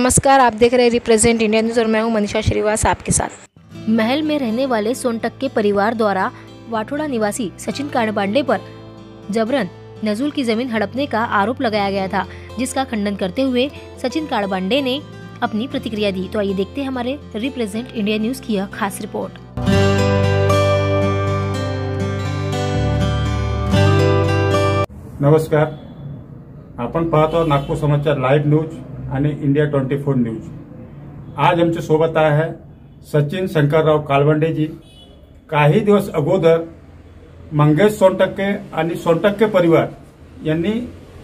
नमस्कार, आप देख रहे हैं रिप्रेजेंट इंडिया न्यूज़ और मैं हूं मनीषा श्रीवास आपके साथ। महल में रहने वाले सोनटक्के परिवार द्वारा वाठोड़ा निवासी सचिन कांडपांडे पर जबरन नजूल की जमीन हड़पने का आरोप लगाया गया था, जिसका खंडन करते हुए सचिन कांडपांडे ने अपनी प्रतिक्रिया दी। तो आइए देखते हैं हमारे रिप्रेजेंट इंडिया न्यूज़ की यह खास रिपोर्ट। नमस्कार, आपण पाहतो नागपूर समाचार लाईव्ह न्यूज आणि इंडिया 24 न्यूज। आज आमच्या सोबत आहे सचिन शंकरराव कालवंडेजी। काही दिवस अगोदर मंगेश सोनटक्के आणि सोनटक्के परिवार यांनी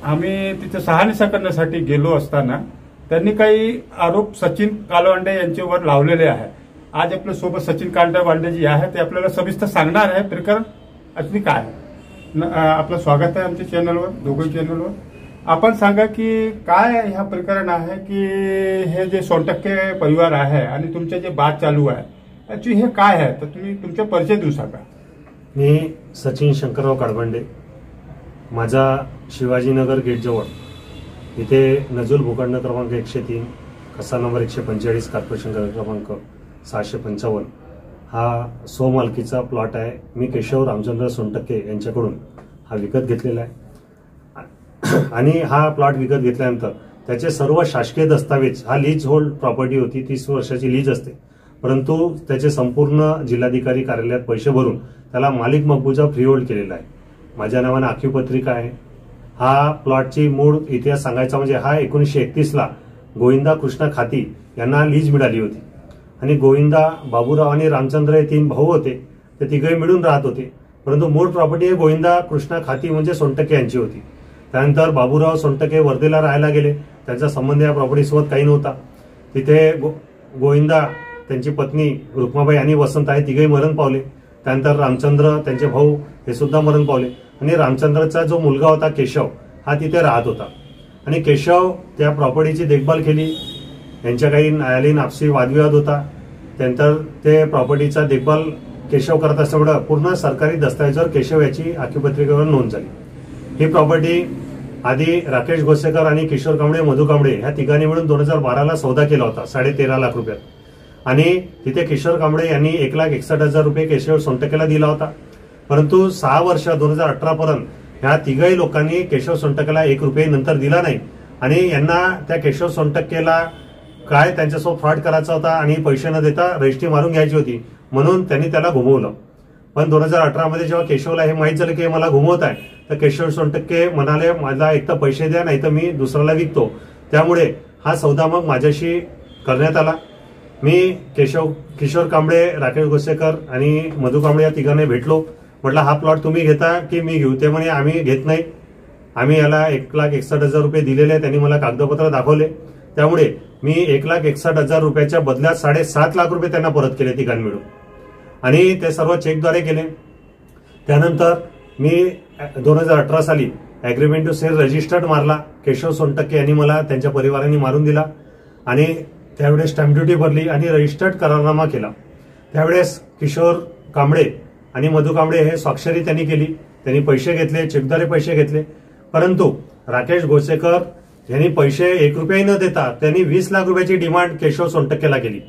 आम्ही तिथे शहानिशा करण्यासाठी गेलो असताना त्यांनी काही आरोप सचिन कालवंडे यांच्यावर लावलेले आहे। आज आपल्या सोबत सचिन कालवंडेजी आहे, ते आपल्याला सविस्तर सांगणार आहे प्रकरण असली काय आहे। आपलं स्वागत आहे आमच्या चॅनलवर, दोघं चॅनलवर। आपण सांगा की काय ह्या प्रकरण आहे की हे जे सोनटक्के परिवार आहे आणि तुमचे जे बात चालू आहे ॲक्च्युअली हे काय आहे, तर तुम्ही तुमचा परिचय देऊ सांगा। मी सचिन शंकरराव काळबंडे, माझा शिवाजीनगर गेटजवळ इथे नजूल भूखंड क्रमांक 103 कसा नंबर 145 कॉर्पोरेशन क्रमांक 655 हा स्वमालकीचा प्लॉट आहे। मी केशव रामचंद्र सोनटक्के यांच्याकडून हा विकत घेतलेला आहे आणि हा प्लॉट विकत घेतल्यानंतर त्याचे सर्व शासकीय दस्तावेज, हा लीज होल्ड प्रॉपर्टी होती, 30 वर्षाची लीज असते, परंतु त्याचे संपूर्ण जिल्हाधिकारी कार्यालयात पैसे भरून त्याला मालिक मकबूजा फ्री होल्ड केलेला आहे। माझ्या नावाने आखीव पत्रिका आहे। हा प्लॉटची मूळ इतिहास सांगायचा म्हणजे हा 1931 ला गोविंदा कृष्णा खाती यांना लीज मिळाली होती आणि गोविंदा, बाबूराव आणि रामचंद्र हे 3 भाऊ होते, ते तिघे मिळून राहत होते, परंतु मूळ प्रॉपर्टी हे गोविंदा कृष्णा खाती म्हणजे सोनटक्के यांची होती। त्यानंतर बाबूराव सोनटक्के वर्धेला राहायला गेले, त्यांचा संबंध या प्रॉपर्टीसोबत काही नव्हता। तिथे गोविंदा, त्यांची पत्नी रुक्माबाई आणि वसंताई तिघेही मरण पावले। त्यानंतर रामचंद्र, त्यांचे भाऊ हे सुद्धा मरण पावले आणि रामचंद्रचा जो मुलगा होता केशव, हा तिथे राहत होता आणि केशव त्या प्रॉपर्टीची देखभाल केली। यांच्या काही न्यायालयीन आपसी वादविवाद होता, त्यानंतर ते प्रॉपर्टीचा देखभाल केशव करत असल्यामुळे पूर्ण सरकारी दस्तावेजावर केशव याची आखीपत्रिकेवर नोंद झाली। ही प्रॉपर्टी आधी राकेश घोसेकर आणि किशोर कांबळे, मधु कांबळे ह्या तिघांनी मिळून 2012 ला सौदा केला होता 13.5 लाख रुपयात आणि तिथे किशोर कांबळे यांनी 1,61,000 रुपये केशव सोनटक्केला दिला होता, परंतु 6 वर्ष 2018 पर्यंत ह्या तिघही लोकांनी केशव सोनटक्केला 1 रुपये नंतर दिला नाही आणि यांना त्या केशव सोनटक्केला काय त्यांच्यासोबत फ्रॉड करायचा होता आणि पैसे न देता रजिस्ट्री मारून घ्यायची होती, म्हणून त्यांनी त्याला घुमवलं। पण 2018 मध्ये जेव्हा केशवला हे माहीत झालं की मला घुमवत आहे, तर केशव सोनटक्के म्हणाले मला एक तर पैसे द्या, नाही तर मी दुसऱ्याला विकतो। त्यामुळे हा सौदा मग माझ्याशी करण्यात आला। मी किशोर कांबळे, राकेश घोसेकर आणि मधु कांबळे या तिघांना भेटलो, म्हटलं हा प्लॉट तुम्ही घेता की मी घेऊ? ते म्हणे आम्ही घेत नाही, आम्ही याला 1,61,000 रुपये दिलेले। त्यांनी मला कागदपत्र दाखवले, त्यामुळे मी 1,61,000 रुपयाच्या बदल्यात 7.5 लाख रुपये त्यांना परत केले तिघांनी मिळून आणि ते सर्व चेकद्वारे केले। त्यानंतर मी 2018 साली अग्रीमेंट टू सेल रजिस्टर्ड मारला, केशव सोनटक्के यांनी मला त्यांच्या परिवारांनी मारून दिला आणि त्यावेळेस स्टॅम्प ड्युटी भरली आणि रजिस्टर्ड करारनामा केला। त्यावेळेस किशोर कांबळे आणि मधु कांबळे हे स्वाक्षरी त्यांनी केली, त्यांनी पैसे घेतले, चेकद्वारे पैसे घेतले, परंतु राकेश घोसेकर यांनी पैसे 1 रुपयाही न देता त्यांनी 20 लाख रुपयाची डिमांड केशव सोनटक्केला केली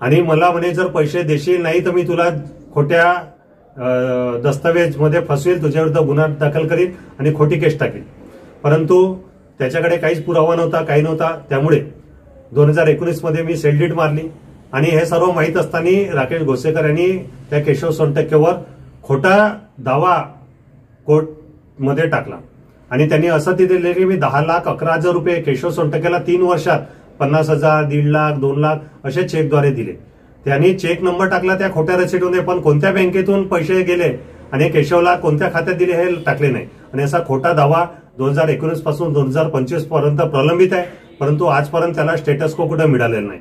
आणि मला म्हणे जर पैसे देशील नाही तर मी तुला खोट्या दस्तावेज मध्ये फसवेल, तुझ्याविरुद्ध गुन्हा दाखल करीन आणि खोटी केस टाकेल, परंतु त्याच्याकडे काहीच पुरावा नव्हता, काही नव्हता। त्यामुळे 2019 मध्ये मी सेल डीड मारली आणि हे सर्व माहीत असताना राकेश घोसेकर यांनी त्या केशव सोनटक्केवर खोटा दावा कोर्टमध्ये टाकला आणि त्यांनी असं दिले की मी 10,11,000 रुपये केशव सोनटक्केला 3 वर्षात 50,000, 1.5 लाख, 2 लाख असे चेकद्वारे दिले। त्यांनी चेक नंबर टाकला त्या खोट्या रसीदमध्ये, पण कोणत्या बँकेतून पैसे गेले आणि केशवला कोणत्या खात्यात दिले हे टाकले नाही आणि असा खोटा दावा 2019 पासून 2025 पर्यंत प्रलंबित आहे, परंतु आजपर्यंत त्याला स्टेटस को कुठे मिळालेलं नाही।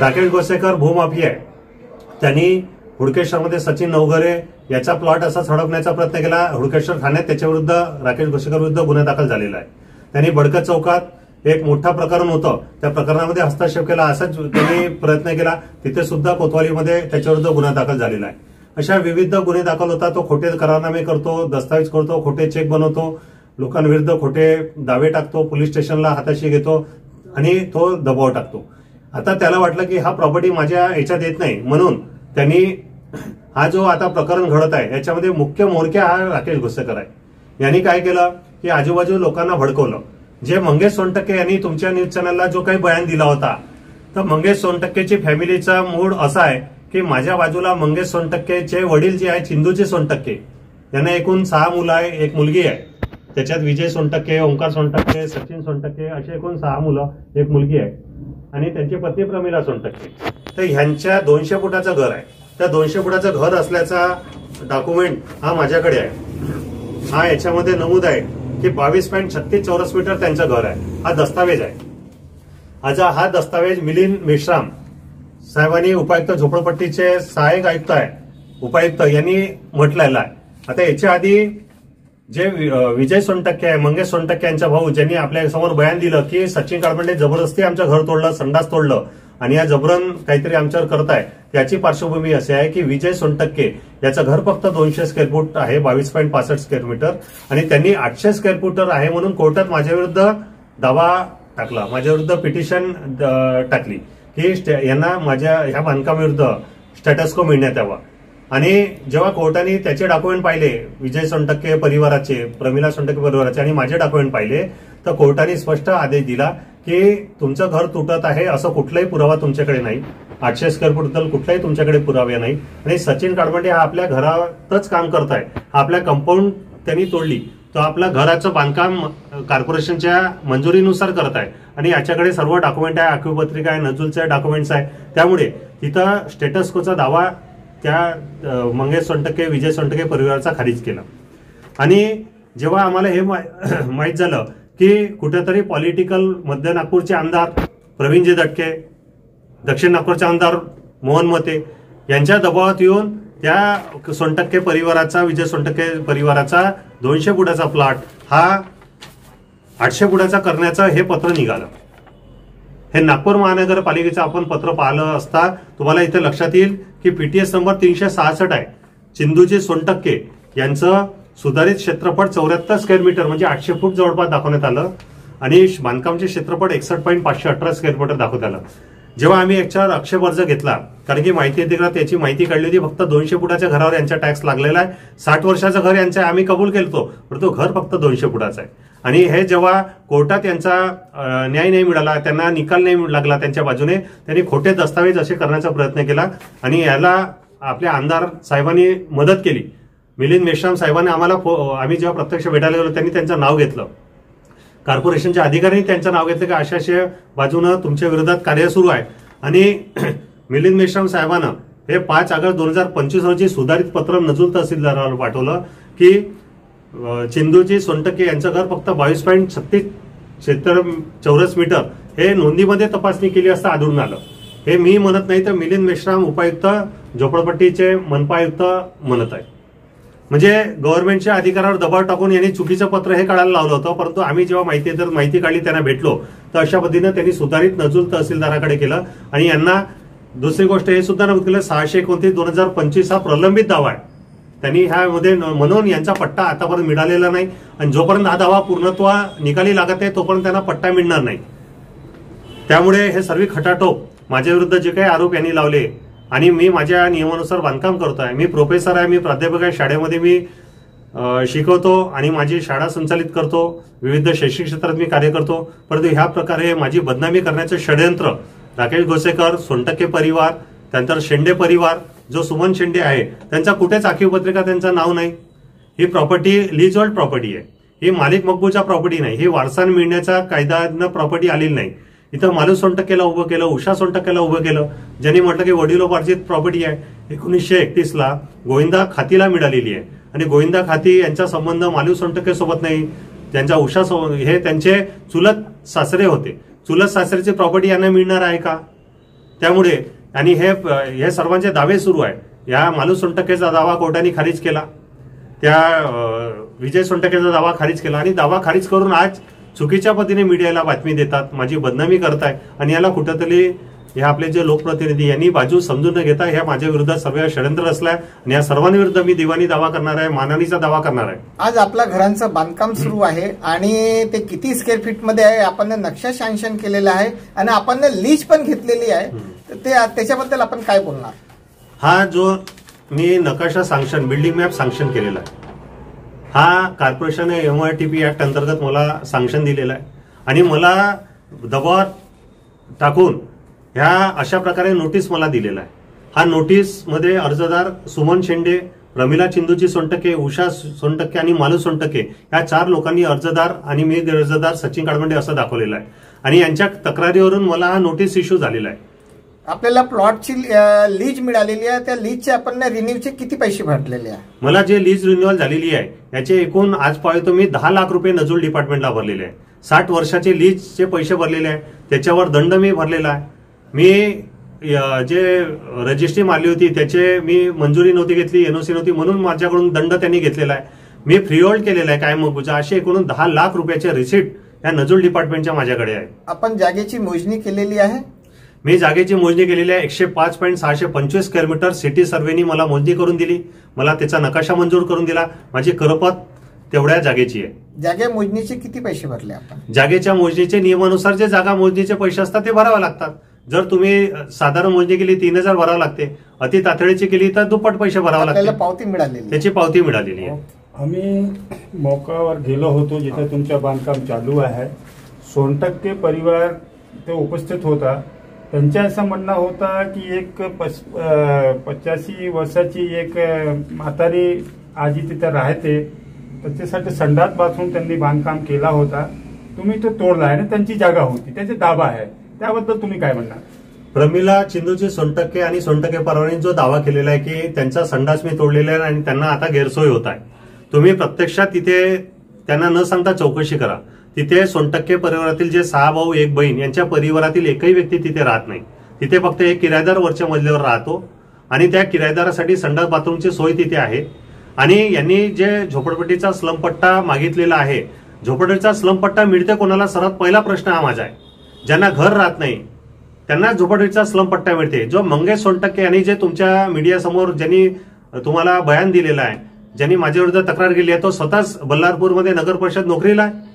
राकेश घोसेकर भूमाफी आहे, त्यांनी हुडकेश्वरमध्ये सचिन नवघरे याचा प्लॉट असाच हडपण्याचा प्रयत्न केला। हुडकेश्वर ठाण्यात त्याच्याविरुद्ध, राकेश घोसेकर विरुद्ध गुन्हा दाखल झालेला आहे। त्यांनी बडकत चौकात एक मोठा प्रकरण होतं, त्या प्रकरणामध्ये हस्तक्षेप केला, असाच त्यांनी प्रयत्न केला, तिथे सुद्धा कोतवालीमध्ये त्याच्याविरुद्ध गुन्हा दाखल झालेला आहे। अशा विविध गुन्हे दाखल होतात, तो खोटे करारनामे करतो, दस्तावेज करतो, खोटे चेक बनवतो, लोकांविरुद्ध खोटे दावे टाकतो, पोलीस स्टेशनला हाताशी घेतो, आणि तो दबाव टाकतो. आता त्याला वाटलं की हा प्रॉपर्टी माझ्या याच्यात येत नाही, म्हणून त्यांनी हा जो आता प्रकरण घडत आहे याच्यामध्ये मुख्य म्होरक्या हा राकेश घोसेकर आहे. यांनी काय केलं की आजूबाजू लोकांना भडकवलं. जे मंगेश सोनटक्के यांनी तुमच्या न्यूज चॅनलला जो काही बयान दिला होता, तर मंगेश सोनटक्केची फॅमिलीचा मूड असा आहे की माझ्या बाजूला मंगेश सोनटक्केचे वडील जे आहे चिंदूचे सोनटक्के, यांना एकूण 6 मुलं आहे, 1 मुलगी आहे. त्याच्यात विजय सोनटक्के, ओंकार सोनटक्के, सचिन सोनटक्के असे एकूण 6 मुलं, 1 मुलगी आहे आणि त्यांची पत्नी प्रमिला सोनटक्के. तर ह्यांच्या 200 फुटाचं घर आहे. त्या 200 फुटाचं घर असल्याचा डॉक्युमेंट हा माझ्याकडे आहे. हा याच्यामध्ये नमूद आहे की 22.36 चौरस मीटर त्यांचं घर आहे. हा दस्तावेज आहे. हा दस्तावेज मिलिंद मेश्राम साहेबांनी, उपायुक्त झोपडपट्टीचे सहाय्यक आयुक्त आहे उपायुक्त, यांनी म्हटलेलं आहे. आता याच्या आधी जे विजय सोनटक्के आहे, मंगेश सोनटक्के यांचा भाऊ, ज्यांनी आपल्या समोर बयान दिलं की सचिन काळबंडे जबरदस्ती आमचं घर तोडलं, संडास तोडलं आणि या जबरन काहीतरी आमच्यावर करताय, त्याची पार्श्वभूमी अशी आहे की विजय सोनटक्के याचं घर फक्त 200 स्क्वेअर फूट आहे, 22.65 स्क्वेअर मीटर, आणि त्यांनी 800 स्क्वेअर फूटर आहे म्हणून कोर्टात माझ्याविरुद्ध दावा टाकला, माझ्याविरुद्ध पिटिशन टाकली की यांना माझ्या ह्या बांधकामाविरुद्ध स्टॅटस को मिळण्यात यावा. आणि जेव्हा कोर्टाने त्याचे डॉक्युमेंट पाहिले, विजय सोनटक्के परिवाराचे, प्रमिला सोनटक्के परिवाराचे आणि माझे डॉक्युमेंट पाहिले, तर कोर्टाने स्पष्ट आदेश दिला की तुमचं घर तुटत आहे असं कुठलाही पुरावा तुमच्याकडे नाही, 800 स्क्वेअर फूटबद्दल कुठलाही तुमच्याकडे पुरावे नाही, आणि सचिन काळबंडे हा आपल्या घरातच काम करताय, आपल्या कंपाऊंड त्यांनी तोडली, तो आपल्या घराचं बांधकाम कॉर्पोरेशनच्या मंजुरीनुसार करत आहे आणि याच्याकडे सर्व डॉक्युमेंट आहे, आखीपत्रिका आहे, नजूलचे डॉक्युमेंट्स आहे. त्यामुळे तिथं स्टेटस कोचा दावा त्या मंगेश सोनटक्के, विजय सोनटक्के परिवाराचा खारिज केला. आणि जेव्हा आम्हाला हे माहीत झालं की कुठेतरी पॉलिटिकल मध्य नागपूरचे आमदार प्रवीणजी दटके, दक्षिण नागपूरचे आमदार मोहन मते यांच्या दबावात येऊन त्या सोनटक्के परिवाराचा, विजय सोनटक्के परिवाराचा 200 फुटाचा प्लॉट हा 800 फुटाचा करण्याचं हे पत्र निघालं. हे नागपूर महानगरपालिकेचं आपण पत्र पाहिलं असता तुम्हाला इथे लक्षात येईल की पीटीएस नंबर 366 आहे. चिंदूजी सोनटक्के यांचं सुधारित क्षेत्रफळ 74 स्क्वेअर मीटर म्हणजे 800 फूट जवळपास दाखवण्यात आलं आणि बांधकामचे क्षेत्रफळ 61.518 स्क्वेअर मीटर दाखवण्यात आलं. जेव्हा आम्ही याच्यावर आक्षेप अर्ज घेतला, कारण की माहिती अधिकारात त्याची माहिती काढली होती, फक्त 200 फुटाच्या घरावर यांचा टॅक्स लागलेला आहे, 60 वर्षाचं घर यांचं आम्ही कबूल केलं, परंतु घर फक्त 200 फुटाचं आहे. आणि हे जेव्हा कोर्टात यांचा न्याय नाही मिळाला, त्यांना निकाल नाही लागला त्यांच्या बाजूने, त्यांनी खोटे दस्तावेज असे करण्याचा प्रयत्न केला आणि याला आपल्या आमदार साहेबांनी मदत केली. मिलिंद मेश्राम साहेबांनी आम्ही जेव्हा प्रत्यक्ष भेटायला गेलो त्यांनी त्यांचं नाव घेतलं, कॉर्पोरेशनच्या अधिकाऱ्यांनी त्यांचं नाव घेतलं की अशा बाजूनं तुमच्या विरोधात कार्य सुरू आहे. आणि मिलिंद मेश्राम साहेबांना हे 5 ऑगस्ट 2025 रोजी सुधारित पत्र नजूल तहसीलदाराला पाठवलं की चिंदूजी सोनटक्के यांचं घर फक्त 22.36 चौरस मीटर हे नोंदीमध्ये तपासणी केली असता आढळून आलं. हे मी म्हणत नाही तर मिलिंद मेश्राम उपायुक्त झोपडपट्टीचे मनपा आयुक्त म्हणत आहे. म्हणजे गव्हर्नमेंटच्या अधिकारावर दबाव टाकून यांनी चुकीचं पत्र हे काढायला लावलं होतं, परंतु आम्ही जेव्हा माहिती काढली, त्यांना भेटलो, तर अशा पद्धतीनं त्यांनी सुधारित नजूल तहसीलदाराकडे केलं. आणि यांना दुसरी गोष्ट हे सुद्धा नमूद केलं 629/2025 हा प्रलंबित दावा आहे. त्यांनी ह्यामध्ये म्हणून यांचा पट्टा आतापर्यंत मिळालेला नाही आणि जोपर्यंत हा दावा पूर्णत्व निकाली लागत आहे तोपर्यंत त्यांना पट्टा मिळणार नाही. त्यामुळे हे सर्व खटाटोप माझ्या विरुद्ध जे काही आरोप यांनी लावले, आणि मी माझ्या नियमानुसार बांधकाम करतोय, मी प्रोफेसर आहे, मी प्राध्यापक आहे, शाळेमध्ये मी शिकवतो आणि माझी शाळा संचालित करतो, विविध शैक्षणिक क्षेत्रात मी कार्य करतो, परंतु ह्या प्रकारे माझी बदनामी करण्याचं षडयंत्र राकेश घोसेकर, सोनटक्के परिवार, त्यानंतर शेंडे परिवार, जो सुमन शेंडे आहे त्यांचा कुठेच आखीपत्रिका त्यांचं नाव नाही. ही प्रॉपर्टी लीज होल्ड प्रॉपर्टी आहे, ही मालिक मकबूलच्या प्रॉपर्टी नाही, ही वारसाने मिळण्याच्या कायद्यानं प्रॉपर्टी आलेली नाही. इथं मालू सोनटक्केला उभं केलं, उषा सोनटक्केला उभं केलं, ज्यांनी म्हटलं की वडिलोपार्जित प्रॉपर्टी आहे. 1931ला गोविंदा खातीला मिळालेली आहे आणि गोविंदा खाती यांचा संबंध मालू सोनटक्के सोबत नाही, त्यांच्या उषा हे त्यांचे चुलत सासरे होते. चुलत सासऱ्याची प्रॉपर्टी यांना मिळणार आहे का? त्यामुळे आणि हे सर्वांचे दावे सुरू आहे. या मालू सोनटक्केचा दावा कोर्टाने खारिज केला, त्या विजय सोनटक्केचा दावा खारिज केला आणि दावा खारिज करून आज चुकीच्या पद्धतीने मीडियाला बातमी देतात, माझी बदनामी करताय आणि याला कुठेतरी हे आपले जे लोकप्रतिनिधी यांनी बाजू समजून न घेता ह्या माझ्या विरोधात सर्व षडयंत्र रचलाय आणि या सर्वांविरुद्ध मी दिवाणी दावा करणार आहे, मानहानीचा दावा करणार आहे. आज आपल्या घरांचं बांधकाम सुरू आहे आणि ते किती स्क्वेअर फीट मध्ये आहे, आपण नक्षा सँक्शन केलेला आहे आणि आपण लीज पण घेतलेली आहे, ते त्याच्याबद्दल आपण काय बोलणार? हा जो मी नकाशा सँक्शन, बिल्डिंग मॅप सँक्शन केलेला आहे, हा कॉर्पोरेशन MITP ऍक्ट अंतर्गत मला सँक्शन दिलेला आहे आणि मला दबाव टाकून ह्या अशा प्रकारे नोटीस मला दिलेला आहे. हा नोटीस मध्ये अर्जदार सुमन शेंडे, प्रमिला चिंदूजी सोनटक्के, उषा सोनटक्के आणि मालू सोनटक्के या 4 लोकांनी अर्जदार आणि मी अर्जदार सचिन काळबंडे असं दाखवलेलं आहे आणि यांच्या तक्रारीवरून मला हा नोटीस इश्यू झालेला आहे. आपल्याला प्लॉटची लीज मिळालेली आहे, त्या लीजचे आपण रिन्यूचे किती पैसे भरलेले आहे? मला जे लीज रिन्युअल झालेली आहे याचे एकूण आज पाहतो मी 10 लाख रुपये नजूल डिपार्टमेंटला भरलेले आहे. 60 वर्षाचे लीजचे पैसे भरलेले आहे, त्याच्यावर दंड मी भरलेला आहे. मी जे रजिस्ट्री मारली होती त्याचे मी मंजुरी नव्हती घेतली, NOC नव्हती, म्हणून माझ्याकडून दंड त्यांनी घेतलेला आहे. मी फ्रीहोल्ड केलेला आहे कायम मगबूजा. असे एकूण 10 लाख रुपयाचे रिसीट या नजूल डिपार्टमेंटच्या माझ्याकडे आहे. आपण जागेची मोजणी केलेली आहे? मी जागेची मोजणी केलेली आहे. 105.625 स्क्वेअर मीटर सिटी सर्व्हेनी मला मोजणी करून दिली, मला त्याचा नकाशा मंजूर करून दिला. माझी करपत तेवढ्या जागेची आहे. जागे मोजणीचे किती पैसे भरले आपण? जागेच्या मोजणीचे नियमानुसार जे जागा मोजणीचे पैसे असतात ते भरावे लागतात. जर तुम्ही साधारण मोजणी केली 3000 भरावं लागते, अति तातडीची केली तर दुप्पट पैसे भरावे लागते. पावती मिळालेली, त्याची पावती मिळालेली आहे. आम्ही मौकावर गेलो होतो जिथे तुमचं बांधकाम चालू आहे. सोनटक्के परिवार ते उपस्थित होता. त्यांचं असं म्हणणं होता की एक 85 वर्षाची एक म्हातारी आजी तिथे राहते, त्याच्यासाठी संडास बाथरूम त्यांनी बांधकाम केला होता. तुम्ही तो तोडला आहे ना, त्यांची जागा होती, त्याचे दावा आहे, त्याबद्दल तुम्ही काय म्हणणार? प्रमिला चिंदूजी सोनटक्के आणि सोनटक्के परिवाराने जो दावा केलेला आहे की त्यांचा संडास मी तोडलेला आहे आणि त्यांना आता गैरसोय होत आहे, तुम्ही प्रत्यक्षात तिथे त्यांना न सांगता चौकशी करा. तिथे सोनटक्के परिवारातील जे 6 भाऊ 1 बहीण यांच्या परिवारातील एकही व्यक्ती तिथे राहत नाही. तिथे फक्त एक किरायदार वरच्या मजल्यावर राहतो आणि त्या किरायदारासाठी संडास बाथरूमची सोय तिथे आहे. आणि यांनी जे झोपडपट्टीचा स्लमपट्टा मागितलेला आहे, झोपडपट्टीचा स्लमपट्टा मिळते कोणाला? सर्वात पहिला प्रश्न हा माझा आहे. ज्यांना घर राहत नाही त्यांना झोपडपट्टीचा स्लमपट्टा मिळते. जो मंगेश सोनटक्के यांनी जे तुमच्या मीडियासमोर ज्यांनी तुम्हाला बयान दिलेला आहे, ज्यांनी माझ्या विरुद्ध तक्रार केली आहे, तो स्वतःच बल्लारपूरमध्ये नगर परिषद नोकरीला आहे.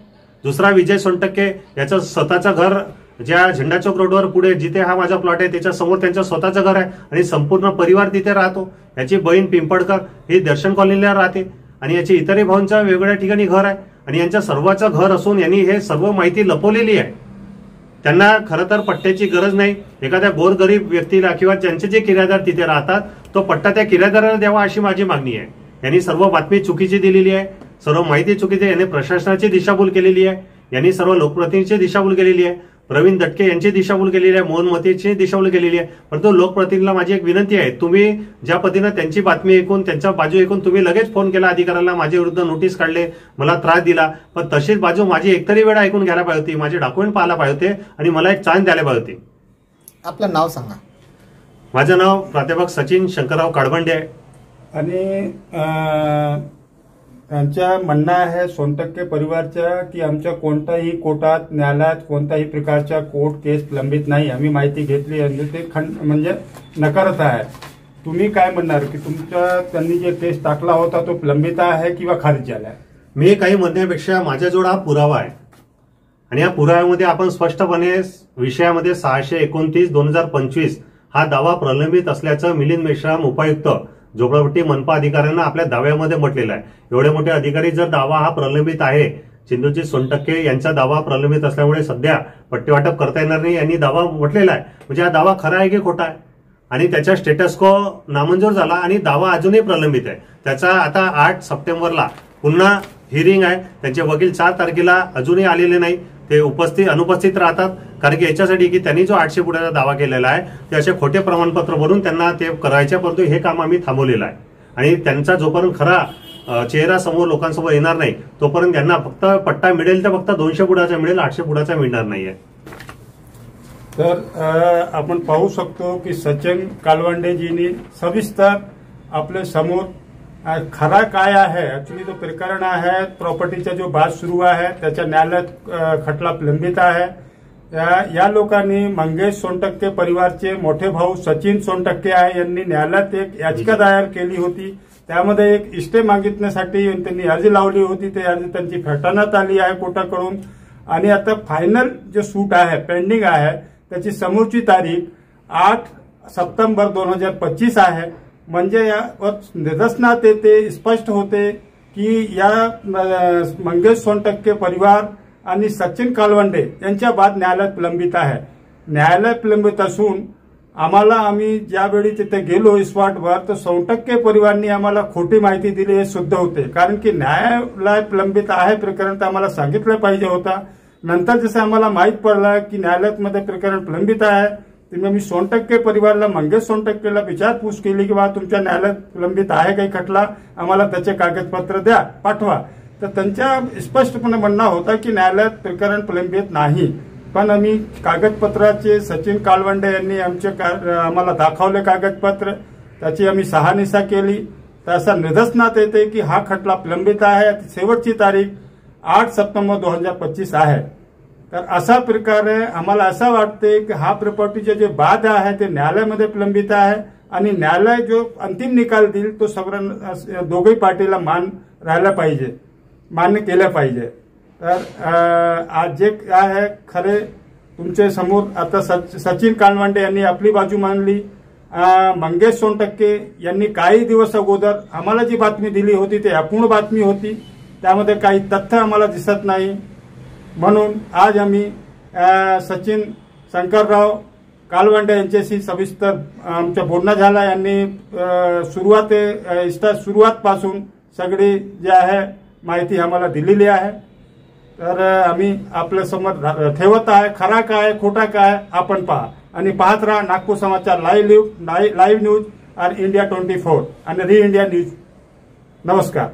दुसरा विजय सोनटक्के, याचं स्वतःचं घर ज्या झेंडा चौक रोडवर पुढे जिथे हा माझा प्लॉट आहे त्याच्या समोर त्यांचं स्वतःचं घर आहे आणि संपूर्ण परिवार तिथे राहतो. याची बहीण पिंपळकर ही दर्शन कॉलनीला राहते आणि याची इतरही भाऊंच्या वेगवेगळ्या ठिकाणी घर आहे आणि यांच्या सर्वांचं घर असून यांनी हे सर्व माहिती लपवलेली आहे. त्यांना खरं तर पट्ट्याची गरज नाही. एखाद्या गोरगरीब व्यक्तीला किंवा ज्यांचे जे किरायदार तिथे राहतात तो पट्टा त्या किरायदाराला द्यावा अशी माझी मागणी आहे. यांनी सर्व बातमी चुकीची दिलेली आहे, सर्व माहिती चुकीची. यांनी प्रशासनाची दिशाभूल केलेली आहे, यांनी सर्व लोकप्रतिनिधींची दिशाभूल केलेली आहे, प्रवीण दटके यांची दिशाभूल केलेली आहे, मोहन मतेची दिशाभूल केलेली आहे. परंतु लोकप्रतिनिधीला माझी एक विनंती आहे, तुम्ही ज्या पद्धतीनं त्यांची बातमी ऐकून त्यांच्या बाजू ऐकून तुम्ही लगेच फोन केला अधिकाऱ्यांना, माझ्या विरुद्ध नोटीस काढले, मला त्रास दिला, पण तशीच बाजू माझी एकतरी वेळा ऐकून घ्यायला पाहिजे होती, माझे डॉक्युमेंट पाहायला पाहिजे होते आणि मला एक चान्स द्यायला पाहिजे होती. आपलं नाव सांगा. माझं नाव प्राध्यापक सचिन शंकरराव काळबंडे आहे आणि त्यांच्या म्हणणं आहे सोनटक्के परिवारच्या की आमच्या कोणत्याही कोर्टात न्यायालयात कोणत्याही प्रकारच्या कोर्ट केस लंबित नाही. आम्ही माहिती घेतली आणि ते म्हणजे नकारत आहे. तुम्ही काय म्हणणार की तुमच्या त्यांनी जे केस टाकला होता तो लंबित आहे किंवा खारिज झाला आहे? मी काही म्हणण्यापेक्षा माझ्याजवळ हा पुरावा आहे आणि या पुराव्यामध्ये आपण स्पष्टपणे विषयामध्ये 629/2025 हा दावा प्रलंबित असल्याचं मिलिंद मेश्राम उपायुक्त झोपडपट्टी मनपा अधिकाऱ्यांना आपल्या दाव्यामध्ये म्हटलेलं आहे. एवढे मोठे अधिकारी जर दावा हा प्रलंबित आहे, चिंदूजी सोनटक्के यांचा दावा प्रलंबित असल्यामुळे सध्या पट्टी वाटप करता येणार नाही यांनी दावा म्हटलेला आहे, म्हणजे हा दावा खरा आहे की खोटा आहे? आणि त्याचा स्टेटस को नामंजूर झाला आणि दावा अजूनही प्रलंबित आहे. त्याचा आता 8 सप्टेंबरला पुन्हा हिअरिंग आहे. त्यांचे वकील 4 तारखेला अजूनही आलेले नाही, ते अनुपस्थित राहतात. कारण की याच्यासाठी की त्यांनी जो 800 फुटाचा दावा केलेला आहे ते असे खोटे प्रमाणपत्र भरून त्यांना ते करायच्या, परंतु हे काम आम्ही थांबवलेलं आहे आणि त्यांचा जोपर्यंत खरा चेहरा समोर लोकांसमोर येणार नाही तोपर्यंत त्यांना फक्त पट्टा मिळेल तर फक्त 200 फुटाचा मिळेल, 800 फुटाचा मिळणार नाहीये. तर आपण पाहू शकतो की सचिन कालवंडेजींनी सविस्तर आपल्या समोर खरा काय आहे, ऍक्च्युली जो प्रकरण आहे प्रॉपर्टीचा जो वाद सुरू आहे त्याच्या न्यायालयात खटला लंबित आहे. या लोकांनी मंगेश सोनटक्के परिवारचे मोठे भाऊ सचिन सोनटक्के आहे यांनी न्यायालयात एक याचिका दायर केली होती. त्यामध्ये एक इस्टे मागितण्यासाठी त्यांनी अर्जी लावली होती. ते अर्जी त्यांची फेटाळण्यात आली आहे कोर्टाकडून. आणि आता फायनल जे सूट आहे पेंडिंग आहे त्याची समोरची तारीख 8 सप्टेंबर 2025 आहे. म्हणजे यावर निदर्शनात येते, स्पष्ट होते की या मंगेश सोनटक्के परिवार आणि सचिन कालवंडे यांच्या बाद न्यायालय प्रलंबित आहे. न्यायालय प्रलंबित असून आम्ही ज्यावेळी तिथे गेलो स्पॉटवर तर सोनटक्के परिवारांनी आम्हाला खोटी माहिती दिली हे सिद्ध होते. कारण की न्यायालय प्रलंबित आहे प्रकरण तर आम्हाला सांगितलं पाहिजे होता. नंतर जसं आम्हाला माहीत पडलं की न्यायालयामध्ये प्रकरण प्रलंबित आहे तेव्हा मी सोनटक्के परिवाराला मंगेश सोनटक्केला विचारपूस केली की बा तुमच्या न्यायालयात प्रलंबित आहे काही खटला, आम्हाला त्याचे कागदपत्र द्या, पाठवा. तर त्यांच्या स्पष्टपणे म्हणणं होता की न्यायालयात प्रकरण प्रलंबित नाही. पण आम्ही कागदपत्राचे सचिन कालवंडे यांनी आम्हाला दाखवले कागदपत्र, त्याची आम्ही शहानिशा केली. तर असं निदर्शनात येते की हा खटला प्रलंबित आहे. शेवटची तारीख 8 सप्टेंबर 2025 आहे. तर अशा प्रकारे आम्हाला असं वाटते की हा प्रॉपर्टीचे जे बाद आहे ते न्यायालयामध्ये प्रलंबित आहे आणि न्यायालय जो अंतिम निकाल देईल तो सगळ्या दोघही पार्टीला मान्य केलं पाहिजे. तर आज जे आहे खरे तुमच्या समोर आता सचिन कालवंडे यांनी आपली बाजू मांडली. मंगेश सोनटक्के यांनी काही दिवस अगोदर आम्हाला जी बातमी दिली होती ती अपूर्ण बातमी होती, त्यामध्ये काही तथ्य आम्हाला दिसत नाही. म्हणून आज आम्ही सचिन शंकरराव कालवंडे यांच्याशी सविस्तर आमचं बोलणं झालं. यांनी सुरुवातपासून सगळी जी आहे माहिती आम्हाला दिलेली आहे. तर आम्ही आपल्या समोर ठेवत आहे. खरा काय खोटा काय आपण पहा आणि पाहत राहा नागपूर समाचार लाईव्ह न्यूज आणि इंडिया 24 आणि री इंडिया न्यूज. नमस्कार.